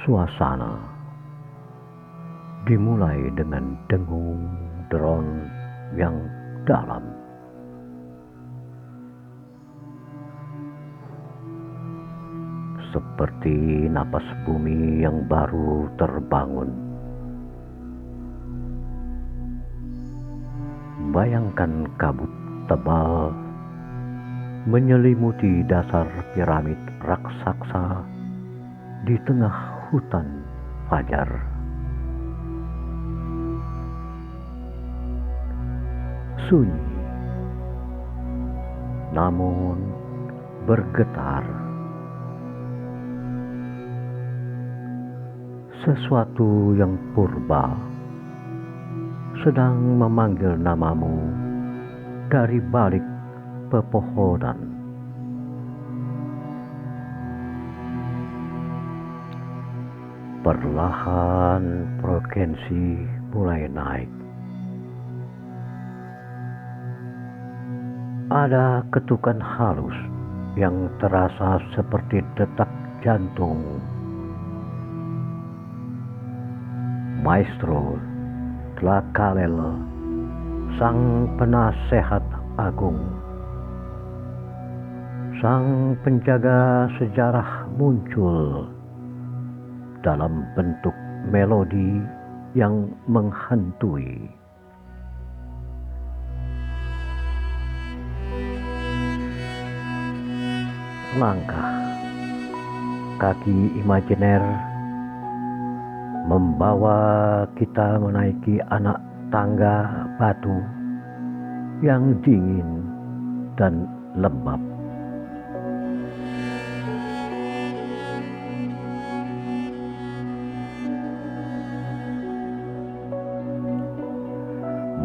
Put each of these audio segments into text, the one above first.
Suasana dimulai dengan dengung deron yang dalam. Seperti napas bumi yang baru terbangun. Bayangkan kabut tebal menyelimuti dasar piramid raksasa di tengah hutan fajar. Sunyi, namun bergetar. Sesuatu yang purba sedang memanggil namamu dari balik pepohonan. Perlahan frekuensi mulai naik. Ada ketukan halus yang terasa seperti detak jantung. Maestro Tlakalel, sang penasehat agung, sang penjaga sejarah muncul dalam bentuk melodi yang menghantui. Langkah kaki imajiner membawa kita menaiki anak tangga batu yang dingin dan lembab.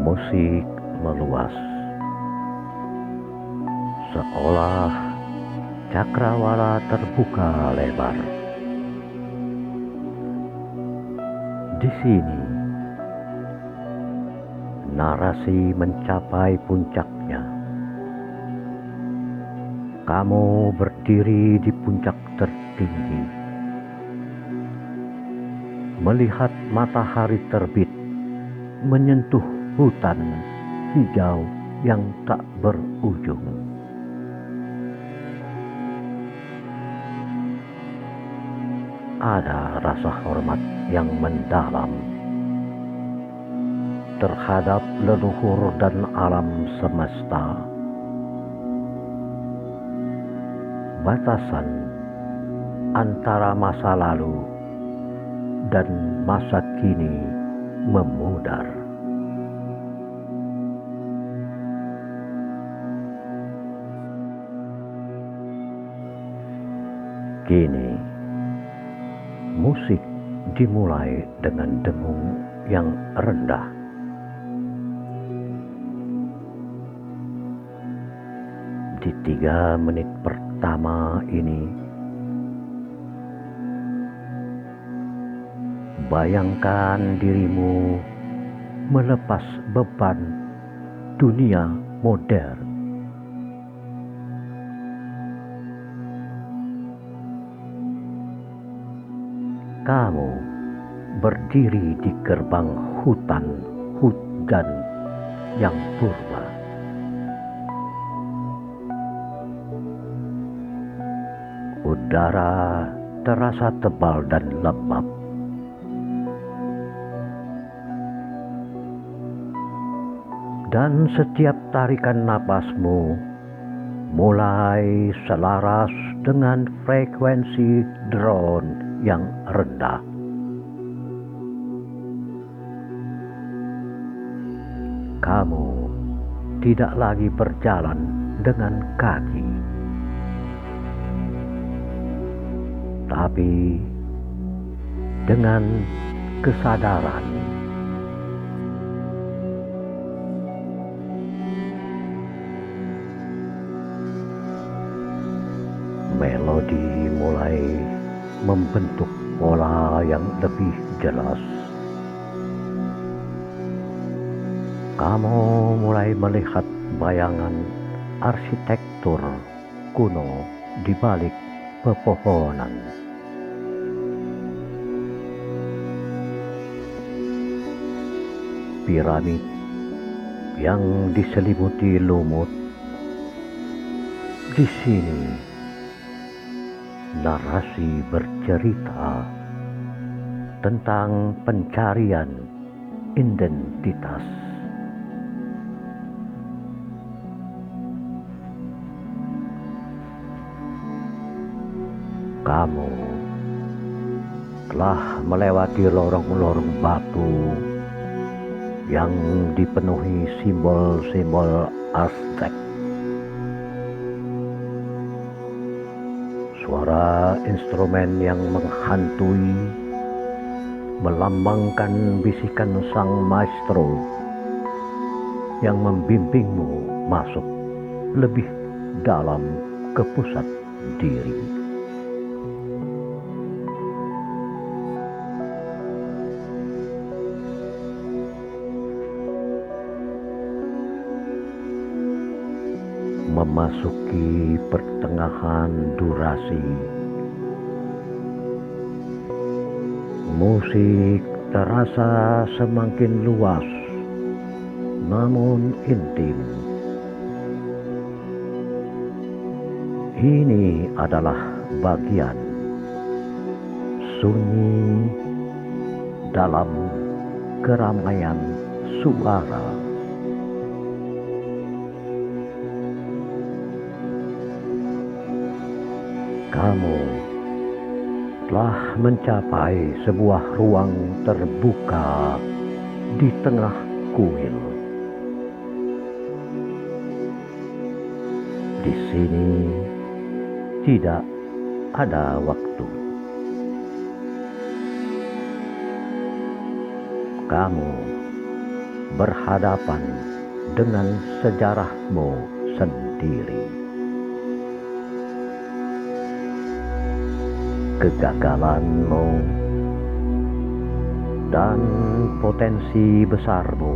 Musik meluas, seolah cakrawala terbuka lebar. Di sini, narasi mencapai puncaknya. Kamu berdiri di puncak tertinggi, melihat matahari terbit menyentuh hutan hijau yang tak berujung. Ada rasa hormat yang mendalam terhadap leluhur dan alam semesta. Batasan antara masa lalu dan masa kini memudar. Kini, musik dimulai dengan dengung yang rendah. Di 3 menit pertama ini, bayangkan dirimu melepas beban dunia modern. Kamu berdiri di gerbang hutan yang purba. Udara terasa tebal dan lembab. Dan setiap tarikan napasmu mulai selaras dengan frekuensi drone yang rendah. Kamu tidak lagi berjalan dengan kaki, tapi dengan kesadaran. Melodi mulai membentuk pola yang lebih jelas. Kamu mulai melihat bayangan arsitektur kuno di balik pepohonan. piramid yang diselimuti lumut. Di sini narasi bercerita tentang pencarian identitas. Kamu telah melewati lorong-lorong batu yang dipenuhi simbol-simbol Aztec. Suara instrumen yang menghantui melambangkan bisikan sang maestro yang membimbingmu masuk lebih dalam ke pusat diri. Memasuki pertengahan durasi, musik terasa semakin luas namun intim. Ini adalah bagian sunyi dalam keramaian suara. Kamu telah mencapai sebuah ruang terbuka di tengah kuil. Di sini tidak ada waktu. Kamu berhadapan dengan sejarahmu sendiri. Kegagalanmu dan potensi besarmu.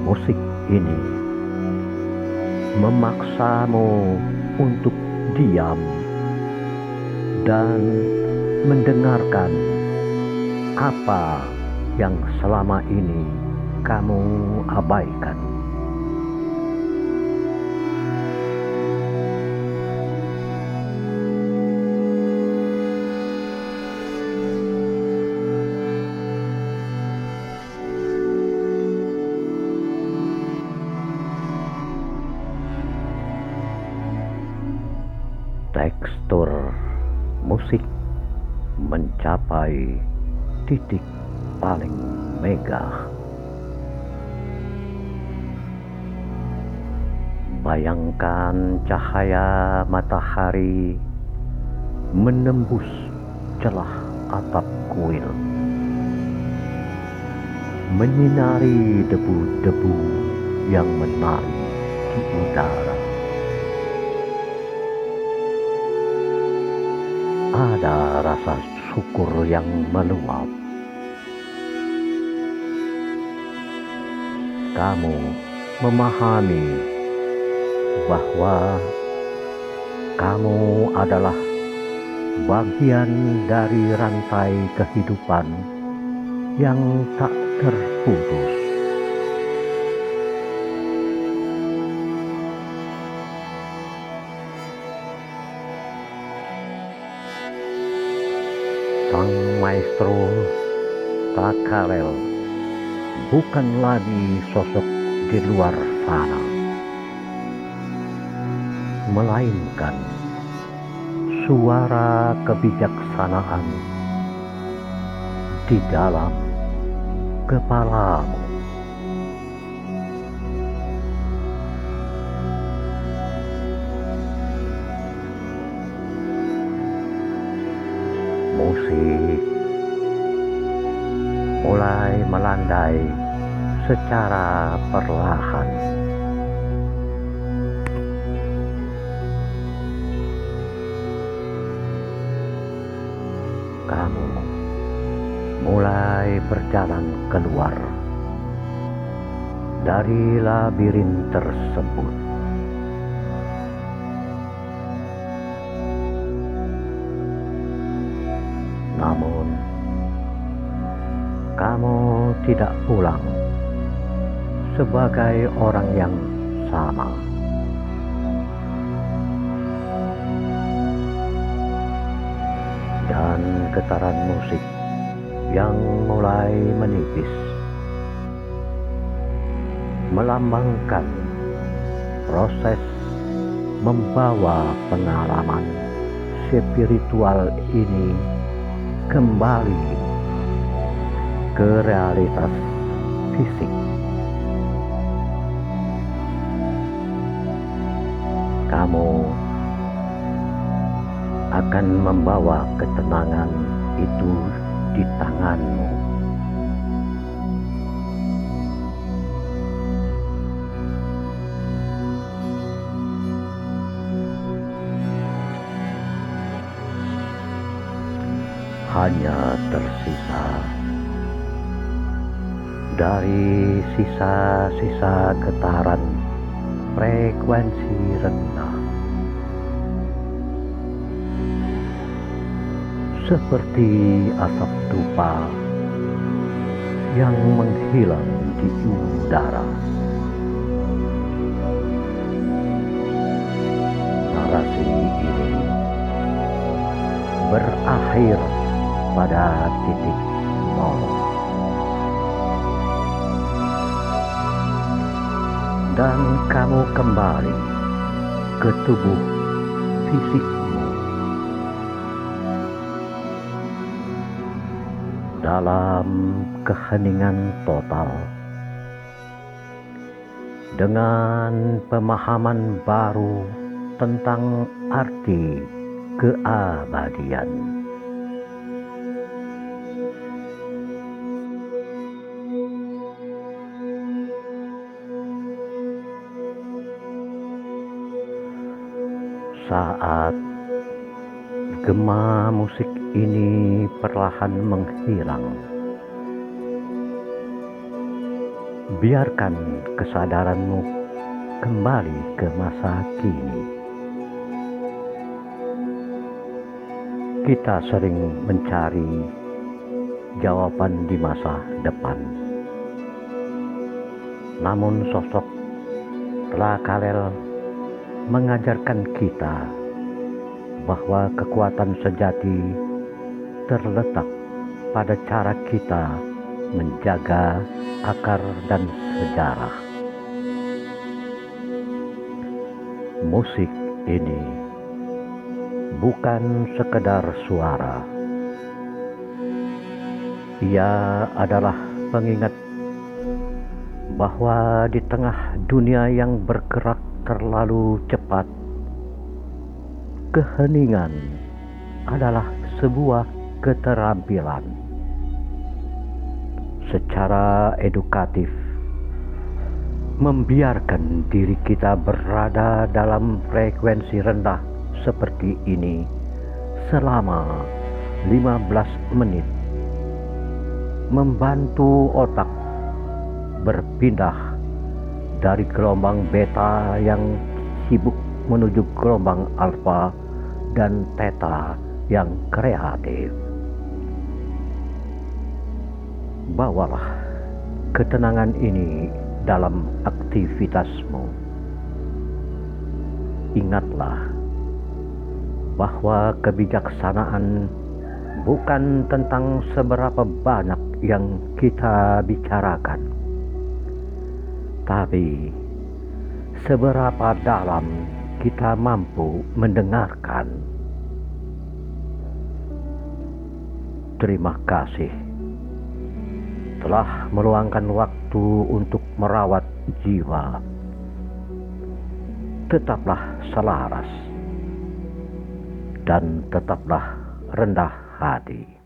Musik ini memaksamu untuk diam dan mendengarkan apa yang selama ini kamu abaikan. Tekstur musik mencapai titik paling megah. Bayangkan cahaya matahari menembus celah atap kuil, menyinari debu-debu yang menari di udara. Ada rasa syukur yang meluap. Kamu memahami bahwa kamu adalah bagian dari rantai kehidupan yang tak terputus. Sang maestro Takalel bukan lagi sosok di luar sana, melainkan suara kebijaksanaan di dalam kepalamu. Musik mulai melandai secara perlahan. Kamu mulai berjalan keluar dari labirin tersebut. Namun kamu tidak pulang sebagai orang yang sama. Dan getaran musik yang mulai menipis melambangkan proses membawa pengalaman spiritual ini kembali ke realitas fisik. Kamu akan membawa ketenangan itu di tanganmu. Hanya tersisa dari sisa-sisa getaran frekuensi rendah, seperti asap dupa yang menghilang di udara. Narasi ini berakhir pada titik nol, dan kamu kembali ke tubuh fisikmu dalam keheningan total, dengan pemahaman baru tentang arti keabadian. Saat gema musik ini perlahan menghilang, biarkan kesadaranmu kembali ke masa kini. Kita sering mencari jawaban di masa depan, namun sosok Tlacaelel mengajarkan kita bahwa kekuatan sejati terletak pada cara kita menjaga akar dan sejarah. Musik ini bukan sekedar suara. Ia adalah pengingat bahwa di tengah dunia yang bergerak terlalu cepat, keheningan adalah sebuah keterampilan. Secara edukatif, membiarkan diri kita berada dalam frekuensi rendah seperti ini selama 15 menit membantu otak berpindah dari gelombang beta yang sibuk menuju gelombang alfa dan theta yang kreatif. Bawalah ketenangan ini dalam aktivitasmu. Ingatlah bahwa kebijaksanaan bukan tentang seberapa banyak yang kita bicarakan, tapi seberapa dalam kita mampu mendengarkan. Terima kasih telah meluangkan waktu untuk merawat jiwa. Tetaplah selaras dan tetaplah rendah hati.